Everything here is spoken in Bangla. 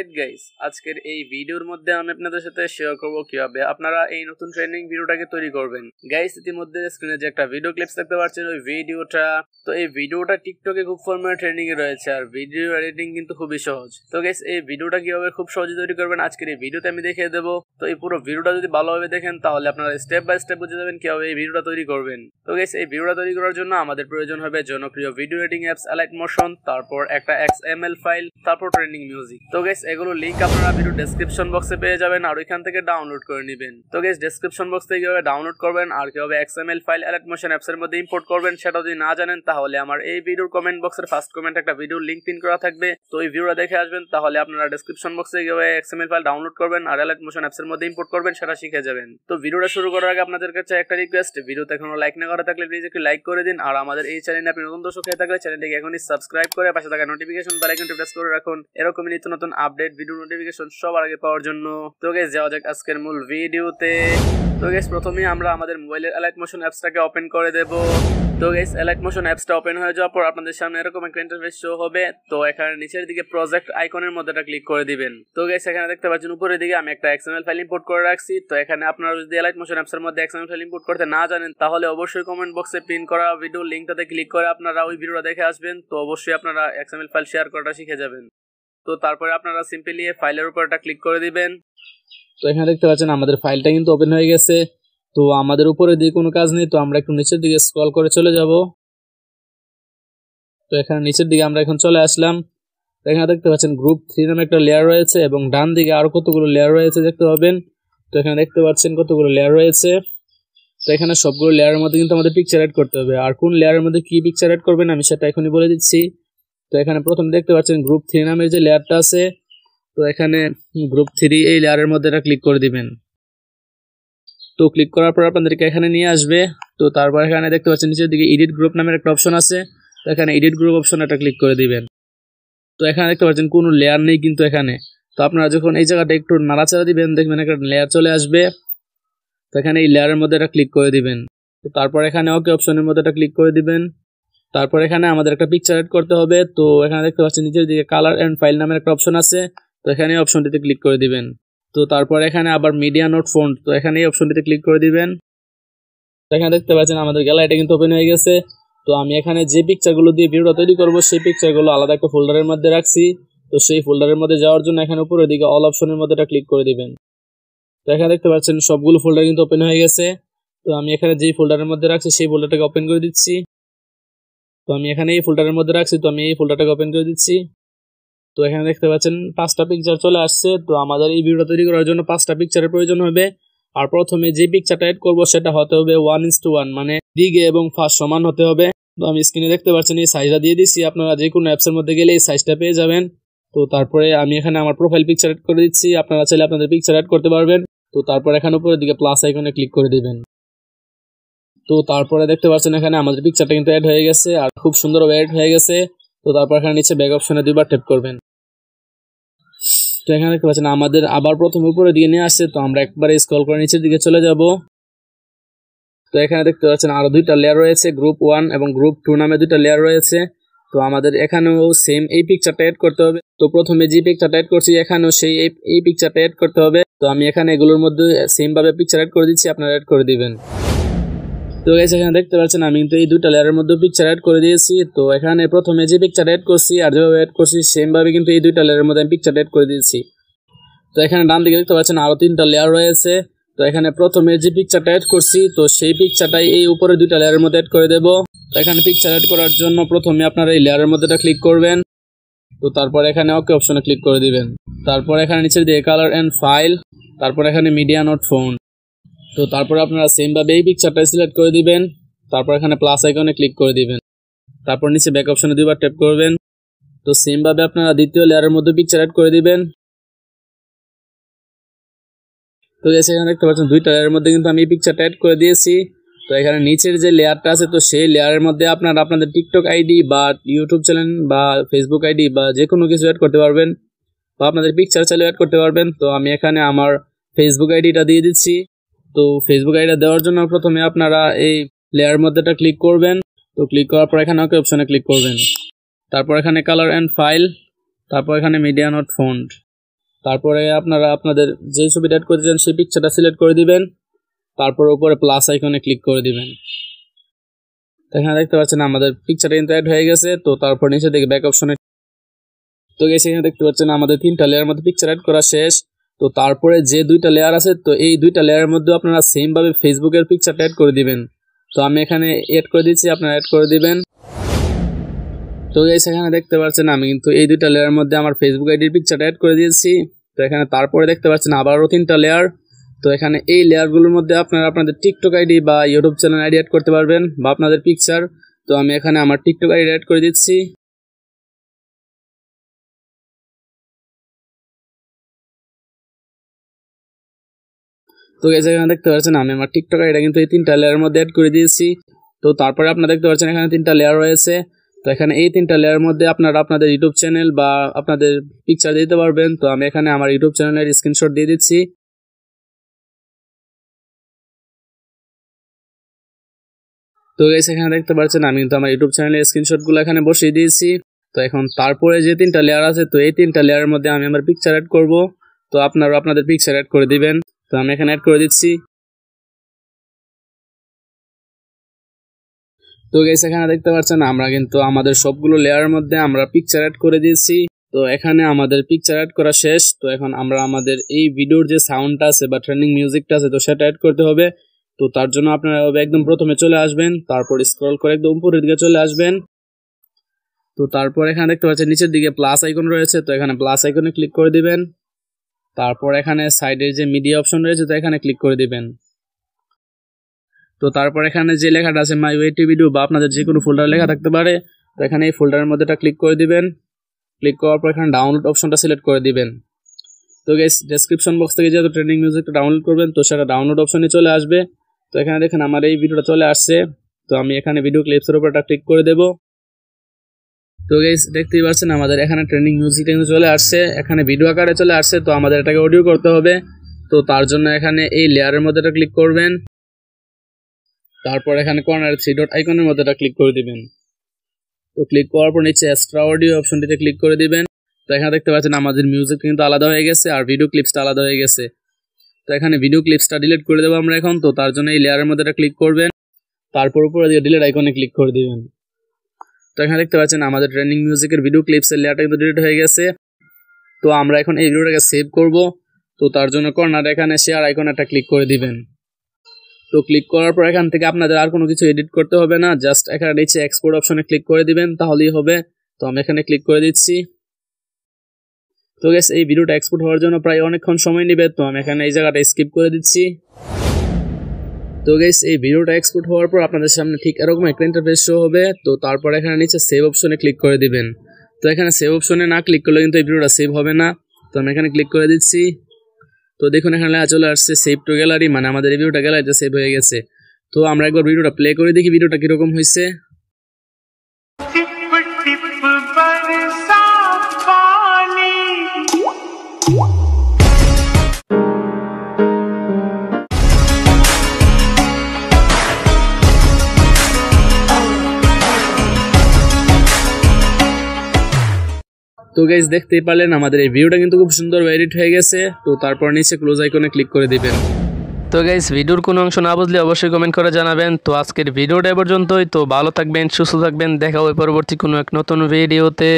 অলরাইট গাইস, আজকের এই ভিডিওর মধ্যে আমি আপনাদের সাথে শেয়ার করব কিভাবে আপনারা এই নতুন ট্রেন্ডিং ভিডিওটাকে তৈরি করবেন। গাইস, ইতিমধ্যে স্ক্রিনে যে একটা ভিডিও ক্লিপস দেখতে পাচ্ছেন, ওই ভিডিওটা এই ভিডিওটা টিকটকে খুব পরিমাণে ট্রেন্ডিং এ রয়েছে আর ভিডিও এডিটিং কিন্তু খুবই সহজ। তো গাইস, এই ভিডিওটা কিভাবে খুব সহজে তৈরি করবেন আজকের এই ভিডিওতে আমি দেখিয়ে দেবো। তো এই পুরো ভিডিওটা যদি ভালোভাবে দেখেন তাহলে আপনারা স্টেপ বাই স্টেপ বুঝে যাবেন কিভাবে এই ভিডিওটা তৈরি করবেন। তো গাইস, এই ভিডিওটা তৈরি করার জন্য আমাদের প্রয়োজন হবে জনপ্রিয় video editing apps Alight motion, তারপর একটা XML ফাইল, তারপর ট্রেন্ডিং মিউজিক। তো গাইস, এগুলো লিংক আপনারা ভিডিও ডেসক্রিপশন বক্সে পেয়ে যাবেন আর ওইখান থেকে ডাউনলোড করে নেবেন। তো গাইস, ডেসক্রিপশন বক্স থেকে কিভাবে ডাউনলোড করবেন আর কিভাবে XML file Alight motion apps এর মধ্যে ইম্পোর্ট করবেন সেটা যদি না জানেন তাহলে আমার এই ভিডিওর কমেন্ট বক্সের ফার্স্ট কমেন্ট একটা ভিডিও লিংক পিন করা থাকবে। তো এই ভিডিওটা দেখে আসবেন, তাহলে আপনারা ডেসক্রিপশন বক্সে কিভাবে XML ফাইল ডাউনলোড করবেন আর Alight মোশন অ্যাপস এর মধ্যে ইম্পোর্ট করবেন সেটা শিখে যাবেন। তো ভিডিওটা শুরু করার আগে আপনাদের কাছে একটা রিকোয়েস্ট, ভিডিওতে এখনো লাইক না করা থাকলে প্লিজ একটু লাইক করে দিন আর আমাদের এই চ্যানেলে আপনি নতুন দর্শক হয়ে থাকলে চ্যানেলটিকে এখনই সাবস্ক্রাইব করে পাশে থাকা নোটিফিকেশন বেল আইকনটি প্রেস করে রাখুন এরকমই নিত্য নতুন আপডেট ভিডিও নোটিফিকেশন সবার আগে পাওয়ার জন্য। তো গাইস, যাওয়া যাক আজকের মূল ভিডিওতে। তো গাইস, প্রথমেই আমরা আমাদের মোবাইলের Alight মোশন অ্যাপসটাকে ওপেন করে দেব। তো গাইস, Alight মোশন অ্যাপসটা ওপেন হয়ে যাওয়ার পর আপনাদের সামনে এরকম একটা ইন্টারফেস শো হবে। তো এখানে নিচের দিকে প্রজেক্ট আইকনের মধ্যে এটা ক্লিক করে দিবেন। তো গাইস, এখানে দেখতে পাচ্ছেন উপরের দিকে আমি একটা XML ফাইল ইম্পোর্ট করে রাখছি। তো এখানে আপনারা যদি Alight মোশন অ্যাপসের মধ্যে XML ফাইল ইম্পোর্ট করতে না জানেন তাহলে অবশ্যই কমেন্ট বক্সে পিন করা ভিডিও লিংকটাতে ক্লিক করে আপনারা ওই ভিডিওটা দেখে আসবেন। তো অবশ্যই আপনারা XML ফাইল শেয়ার করাটা শিখে যাবেন। তো তারপরে আপনারা সিম্পলি এই ফাইলের উপর একটা ক্লিক করে দিবেন। তো এখানে দেখতে পাচ্ছেন আমাদের ফাইলটা কিন্তু ওপেন হয়ে গেছে। তো আমাদের উপরের দিকে কোনো কাজ নেই, তো আমরা একটু নিচের দিকে স্ক্রল করে চলে যাব। তো এখানে নিচের দিকে আমরা এখন চলে আসলাম। তো এখানে দেখতে পাচ্ছেন গ্রুপ 3 নামে একটা লেয়ার রয়েছে এবং ডান দিকে আরো কতগুলো লেয়ার রয়েছে দেখতে পাবেন। তো এখানে দেখতে পাচ্ছেন কতগুলো লেয়ার রয়েছে। তো এখানে সবগুলো লেয়ারের মধ্যে কিন্তু আমাদের পিকচার অ্যাড করতে হবে আর কোন লেয়ারের মধ্যে কি পিকচার অ্যাড করবেন আমি সেটা এখনই বলে দিচ্ছি। তো এখানে প্রথম দেখতে পাচ্ছেন গ্রুপ 3 নামের যে লেয়ারটা আছে, তো এখানে গ্রুপ 3 এই লেয়ারের মধ্যে এটা ক্লিক করে দিবেন। তো ক্লিক করার পর আপনাদেরকে এখানে নিয়ে আসবে। তো তারপর এখানে দেখতে পাচ্ছেন নিচের দিকে এডিট গ্রুপ নামের একটা অপশন আছে। তো এখানে এডিট গ্রুপ অপশন এটা ক্লিক করে দিবেন। তো এখানে দেখতে পাচ্ছেন কোনো লেয়ার নেই কিন্তু এখানে। তো আপনারা যখন এই জায়গাটা একটু নাড়াচাড়া দিবেন দেখবেন একটা লেয়ার চলে আসবে। তো এখানে এই লেয়ারের মধ্যে এটা ক্লিক করে দিবেন। তো তারপর এখানে ওকে অপশনের মধ্যে এটা ক্লিক করে দিবেন। তারপর এখানে আমাদের একটা পিকচার অ্যাড করতে হবে। তো এখানে দেখতে পাচ্ছেন নিচের দিকে কালার এন্ড ফাইল নামের একটা অপশন আছে। তো এখানে এই অপশনটিতে ক্লিক করে দিবেন। তো তারপর এখানে আবার মিডিয়া নোট ফন্ট, তো এখানে এই অপশনটিতে ক্লিক করে দিবেন। তো এখানে দেখতে পাচ্ছেন আমাদের গ্যালারিটা কিন্তু ওপেন হয়ে গেছে। তো আমি এখানে যে পিকচারগুলো দিয়ে ভিডিওটা তৈরি করব সেই পিকচারগুলো আলাদা একটা ফোল্ডারের মধ্যে রাখছি। তো সেই ফোল্ডারের মধ্যে যাওয়ার জন্য এখানে উপরের দিকে অল অপশনের মধ্যে এটা ক্লিক করে দিবেন। তো এখানে দেখতে পাচ্ছেন সবগুলো ফোল্ডার কিন্তু ওপেন হয়ে গেছে। তো আমি এখানে যেই ফোল্ডারের মধ্যে রাখছি সেই ফোল্ডারটাকে ওপেন করে দিচ্ছি। তো আমি এখানে এই ফোল্ডারের মধ্যে রাখছি, তো আমি এই ফোল্ডারটাকে ওপেন করে দিচ্ছি। তো এখানে দেখতে পাচ্ছেন 5টা পিকচার চলে আসছে। তো আমাদের এই ভিডিওটা তৈরি করার জন্য 5টা পিকচারের প্রয়োজন হবে। আর প্রথমে যে পিকচারটা এড করব সেটা হতে হবে 1:1, মানে দিকে এবং ফাঁস সমান হতে হবে। তো আমি স্ক্রিনে দেখতে পাচ্ছেন এই সাইজটা দিয়ে দিচ্ছি, আপনারা যে কোনো অ্যাপসের মধ্যে গেলে এই সাইজটা পেয়ে যাবেন। তো তারপরে আমি এখানে আমার প্রোফাইল পিকচার এড করে দিচ্ছি, আপনারা চাইলে আপনাদের পিকচার এড করতে পারবেন। তো তারপর এখানে উপরের দিকে প্লাস আইকনে ক্লিক করে দিবেন। তো তারপরে দেখতে পাচ্ছেন এখানে আমাদের পিকচারটা কিন্তু অ্যাড হয়ে গেছে আর খুব সুন্দরভাবে অ্যাড হয়ে গেছে। তো তারপর এখানে নিচে ব্যাক অপশনে দুইবার ট্যাপ করবেন। তো এখানে দেখতে পাচ্ছেন আমাদের আবার প্রথম উপরে দিকে নিয়ে আসছে। তো আমরা একবারে স্ক্রল করে নিচের দিকে চলে যাব। তো এখানে দেখতে পাচ্ছেন আরো 2টা লেয়ার রয়েছে, গ্রুপ 1 এবং গ্রুপ 2 নামে 2টা লেয়ার রয়েছে। তো আমাদের এখানেও সেম এই পিকচারটা অ্যাড করতে হবে। তো প্রথমে যে পিকচারটা অ্যাড করছি এখানেও সেই এই পিকচারটা অ্যাড করতে হবে। তো আমি এখানে এগুলোর মধ্যে সেম ভাবে পিকচার অ্যাড করে দিচ্ছি, আপনারা অ্যাড করে দিবেন। তো গাইস, এখানে দেখতে পাচ্ছেন আমি কিন্তু এই 2টা লেয়ারের মধ্যে পিকচার অ্যাড করে দিয়েছি। তো এখানে প্রথমে যে পিকচার অ্যাড করছি আর যেভাবে অ্যাড করছি সেম ভাবে কিন্তু এই 2টা লেয়ারের মধ্যে আমি পিকচার অ্যাড করে দিয়েছি। তো এখানে ডান দিকে দেখতে পাচ্ছেন আরো 3টা লেয়ার রয়েছে। তো এখানে প্রথমে যে পিকচারটা অ্যাড করছি তো সেই পিকচারটাই এই উপরে 2টা লেয়ারের মধ্যে অ্যাড করে দেব। তো এখানে পিকচার অ্যাড করার জন্য প্রথমে আপনারা এই লেয়ারের মধ্যে ক্লিক করবেন। তো তারপর এখানে ওকে অপশনে ক্লিক করে দিবেন। তারপর এখানে নিচের দিকে কালার এন্ড ফাইল, তারপর এখানে মিডিয়া নোট ফন্ট। তো তারপর আপনারা সেম ভাবে এই পিকচারটা সিলেক্ট করে দিবেন। তারপর এখানে প্লাস আইকনে ক্লিক করে দিবেন। তারপর নিচে ব্যাক অপশনে দুইবার ট্যাপ করবেন। তো সেম ভাবে আপনারা দ্বিতীয় লেয়ারের মধ্যে পিকচার অ্যাড করে দিবেন। তো এখানে দেখতে পাচ্ছেন 2টা লেয়ারের মধ্যে কিন্তু আমি এই পিকচারটা অ্যাড করে দিয়েছি। তো এখানে নিচের যে লেয়ারটা আছে তো সেই লেয়ারের মধ্যে আপনারা আপনাদের টিকটক আইডি বা ইউটিউব চ্যানেল বা ফেসবুক আইডি বা যে কোনো কিছু অ্যাড করতে পারবেন বা আপনাদের পিকচার চাইলে অ্যাড করতে পারবেন। তো আমি এখানে আমার ফেসবুক আইডিটা দিয়ে দিচ্ছি। তো ফেসবুক আইডিটা দেওয়ার জন্য প্রথমে আপনারা এই লেয়ার মধ্যে ক্লিক করবেন। তো ক্লিক করার পর এখানে ওকে অপশনে ক্লিক করবেন। তারপর এখানে কালার এন্ড ফাইল, তারপর এখানে মিডিয়া নোট ফন্ট। তারপরে আপনারা আপনাদের যে ছবিটা অ্যাড করতে চান সেই পিকচারটা সিলেক্ট করে দিবেন, তারপর উপরে প্লাস আইকনে ক্লিক করে দিবেন। এখানে দেখতে পাচ্ছেন আমাদের পিকচারটা কিন্তু অ্যাড হয়ে গেছে। তো তারপর নিচে দিকে ব্যাক অপশনে তো গেছে, এখানে দেখতে পাচ্ছেন আমাদের 3টা লেয়ারের মধ্যে পিকচার অ্যাড করা শেষ। তো তারপরে যে 2টা লেয়ার আছে, তো এই 2টা লেয়ারের মধ্যে আপনারা সেম ভাবে ফেসবুকের পিকচারটা অ্যাড করে দিবেন। তো আমি এখানে অ্যাড করে দিচ্ছি, আপনারা অ্যাড করে দিবেন। তো গেছে এখানে দেখতে পাচ্ছেন আমি কিন্তু এই 2টা লেয়ারের মধ্যে আমার ফেসবুক আইডির পিকচারটা অ্যাড করে দিয়েছি। তো এখানে তারপরে দেখতে পাচ্ছেন আবারও 3টা লেয়ার। তো এখানে এই লেয়ারগুলোর মধ্যে আপনারা আপনাদের টিকটক আইডি বা ইউটিউব চ্যানেল আইডি অ্যাড করতে পারবেন বা আপনাদের পিকচার। তো আমি এখানে আমার টিকটক আইডি অ্যাড করে দিচ্ছি। তো গাইস এখানে দেখতে পাচ্ছেন আমি আমার টিকটক আইডিটা কিন্তু এই 3টা লেয়ারের মধ্যে অ্যাড করে দিয়েছি। তো তারপরে আপনারা দেখতে পাচ্ছেন এখানে 3টা লেয়ার রয়েছে। তো এখানে এই 3টা লেয়ারের মধ্যে আপনারা আপনাদের ইউটিউব চ্যানেল বা আপনাদের পিকচার দিতে পারবেন। তো আমি এখানে আমার ইউটিউব চ্যানেলের স্ক্রিনশট দিয়ে দিচ্ছি। তো গাইস এখানে দেখতে পাচ্ছেন আমি কিন্তু আমার ইউটিউব চ্যানেলের স্ক্রিনশটগুলো এখানে বসিয়ে দিয়েছি। তো এখন তারপরে যে 3টা লেয়ার আছে, তো এই 3টা লেয়ারের মধ্যে আমি আমার পিকচার অ্যাড করব। তো আপনারা আপনাদের পিকচার অ্যাড করে দিবেন। তো আমি এখানে অ্যাড করে দিচ্ছি। তো গাইস এখানে দেখতে পাচ্ছেন আমরা কিন্তু আমাদের সবগুলো লেয়ারের মধ্যে আমরা পিকচার অ্যাড করে দিয়েছি। তো এখানে আমাদের পিকচার অ্যাড করা শেষ। তো এখন আমরা আমাদের এই ভিডিওর যে সাউন্ডটা আছে বা ট্রেন্ডিং মিউজিকটা আছে, তো সেটা অ্যাড করতে হবে। তো তার জন্য আপনারা একদম প্রথমে চলে আসবেন, তারপর স্ক্রল করে একদম উপরের দিকে চলে আসবেন। তো তারপর এখানে দেখতে পাচ্ছেন নিচের দিকে প্লাস আইকন রয়েছে, তো এখানে প্লাস আইকনে ক্লিক করে দিবেন। তারপর এখানে সাইডের যে মিডিয়া অপশন রয়েছে, তো এখানে ক্লিক করে দিবেন। তো তারপর এখানে যে লেখাটা আছে মাই ওয়ে টু ভিডিও বা আপনাদের যে কোনো ফোল্ডারে লেখা থাকতে পারে, তো এখানে এই ফোল্ডারের মধ্যেটা ক্লিক করে দিবেন। ক্লিক করার পর এখানে ডাউনলোড অপশনটা সিলেক্ট করে দিবেন। তো গাইস ডেসক্রিপশন বক্স থেকে যেহেতু ট্রেন্ডিং মিউজিকটা ডাউনলোড করবেন, তো সেটা ডাউনলোড অপশনে চলে আসবে। তো এখানে দেখেন আমার এই ভিডিওটা চলে আসছে। তো আমি এখানে ভিডিও ক্লিপসের উপরটা ক্লিক করে দেব। তো গাইস দেখতেই পাচ্ছেন আমাদের এখানে ট্রেন্ডিং মিউজিকটা কিন্তু চলে আসছে, এখানে ভিডিও আকারে চলে আসছে। তো আমাদের এটাকে অডিও করতে হবে। তো তার জন্য এখানে এই লেয়ারের মধ্যেটা ক্লিক করবেন, তারপর এখানে কর্নারে 3 ডট আইকনের মধ্যেটা ক্লিক করে দিবেন। তো ক্লিক করার পর নিচে এক্সট্রা অডিও অপশনটিতে ক্লিক করে দিবেন। তো এখানে দেখতে পাচ্ছেন আমাদের মিউজিক কিন্তু আলাদা হয়ে গেছে আর ভিডিও ক্লিপসটা আলাদা হয়ে গেছে। তো এখানে ভিডিও ক্লিপসটা ডিলিট করে দেবো আমরা এখন। তো তার জন্য এই লেয়ারের মধ্যেটা ক্লিক করবেন, তারপর উপরে দিকে ডিলিট আইকনে ক্লিক করে দিবেন। তো এখানে দেখতে পাচ্ছেন আমাদের ট্রেন্ডিং মিউজিকের ভিডিও ক্লিপসের লেয়ারটা কিন্তু ডিলিট হয়ে গেছে। তো আমরা এখন এই ভিডিওটাকে সেভ করব। তো তার জন্য কর্নারে এখানে শেয়ার আইকনে একটা ক্লিক করে দিবেন। তো ক্লিক করার পর এখান থেকে আপনাদের আর কোনো কিছু এডিট করতে হবে না, জাস্ট এখানে নিচে এক্সপোর্ট অপশনে ক্লিক করে দিবেন, তাহলেই হবে। তো আমি এখানে ক্লিক করে দিচ্ছি। তো গাইস এই ভিডিওটা এক্সপোর্ট হওয়ার জন্য প্রায় অনেকক্ষণ সময় নেবে। তো আমি এখানে এই জায়গাটা স্কিপ করে দিচ্ছি। তো গাইস এই ভিডিওটা এক্সপোর্ট হওয়ার পর আপনাদের সামনে ঠিক এরকম একটা ইন্টারফেস শো হবে। তো তারপর এখানে নিচে সেভ অপশনে ক্লিক করে দিবেন। তো এখানে সেভ অপশনে না ক্লিক করলে কিন্তু এই ভিডিওটা সেভ হবে না। তো আমি এখানে ক্লিক করে দিচ্ছি। তো দেখুন এখানে লেখা চলে আসছে সেভ টু গ্যালারি, মানে আমাদের এই ভিডিওটা গ্যালারিতে সেভ হয়ে গেছে। তো আমরা একবার ভিডিওটা প্লে করে দেখি ভিডিওটা কিরকম হয়েছে। তো গাইস দেখতেই পারলেন আমাদের এই ভিডিওটা কিন্তু খুব সুন্দর এডিট হয়ে গেছে। তো তারপর নিচে ক্লোজ আইকনে ক্লিক করে দিবেন। তো গাইস ভিডিওর কোনো অংশ না বুঝলে অবশ্যই কমেন্ট করে জানাবেন। তো আজকের ভিডিওটা পর্যন্তই। তো ভালো থাকবেন, সুস্থ থাকবেন, দেখা হবে পরবর্তী কোনো এক নতুন ভিডিওতে।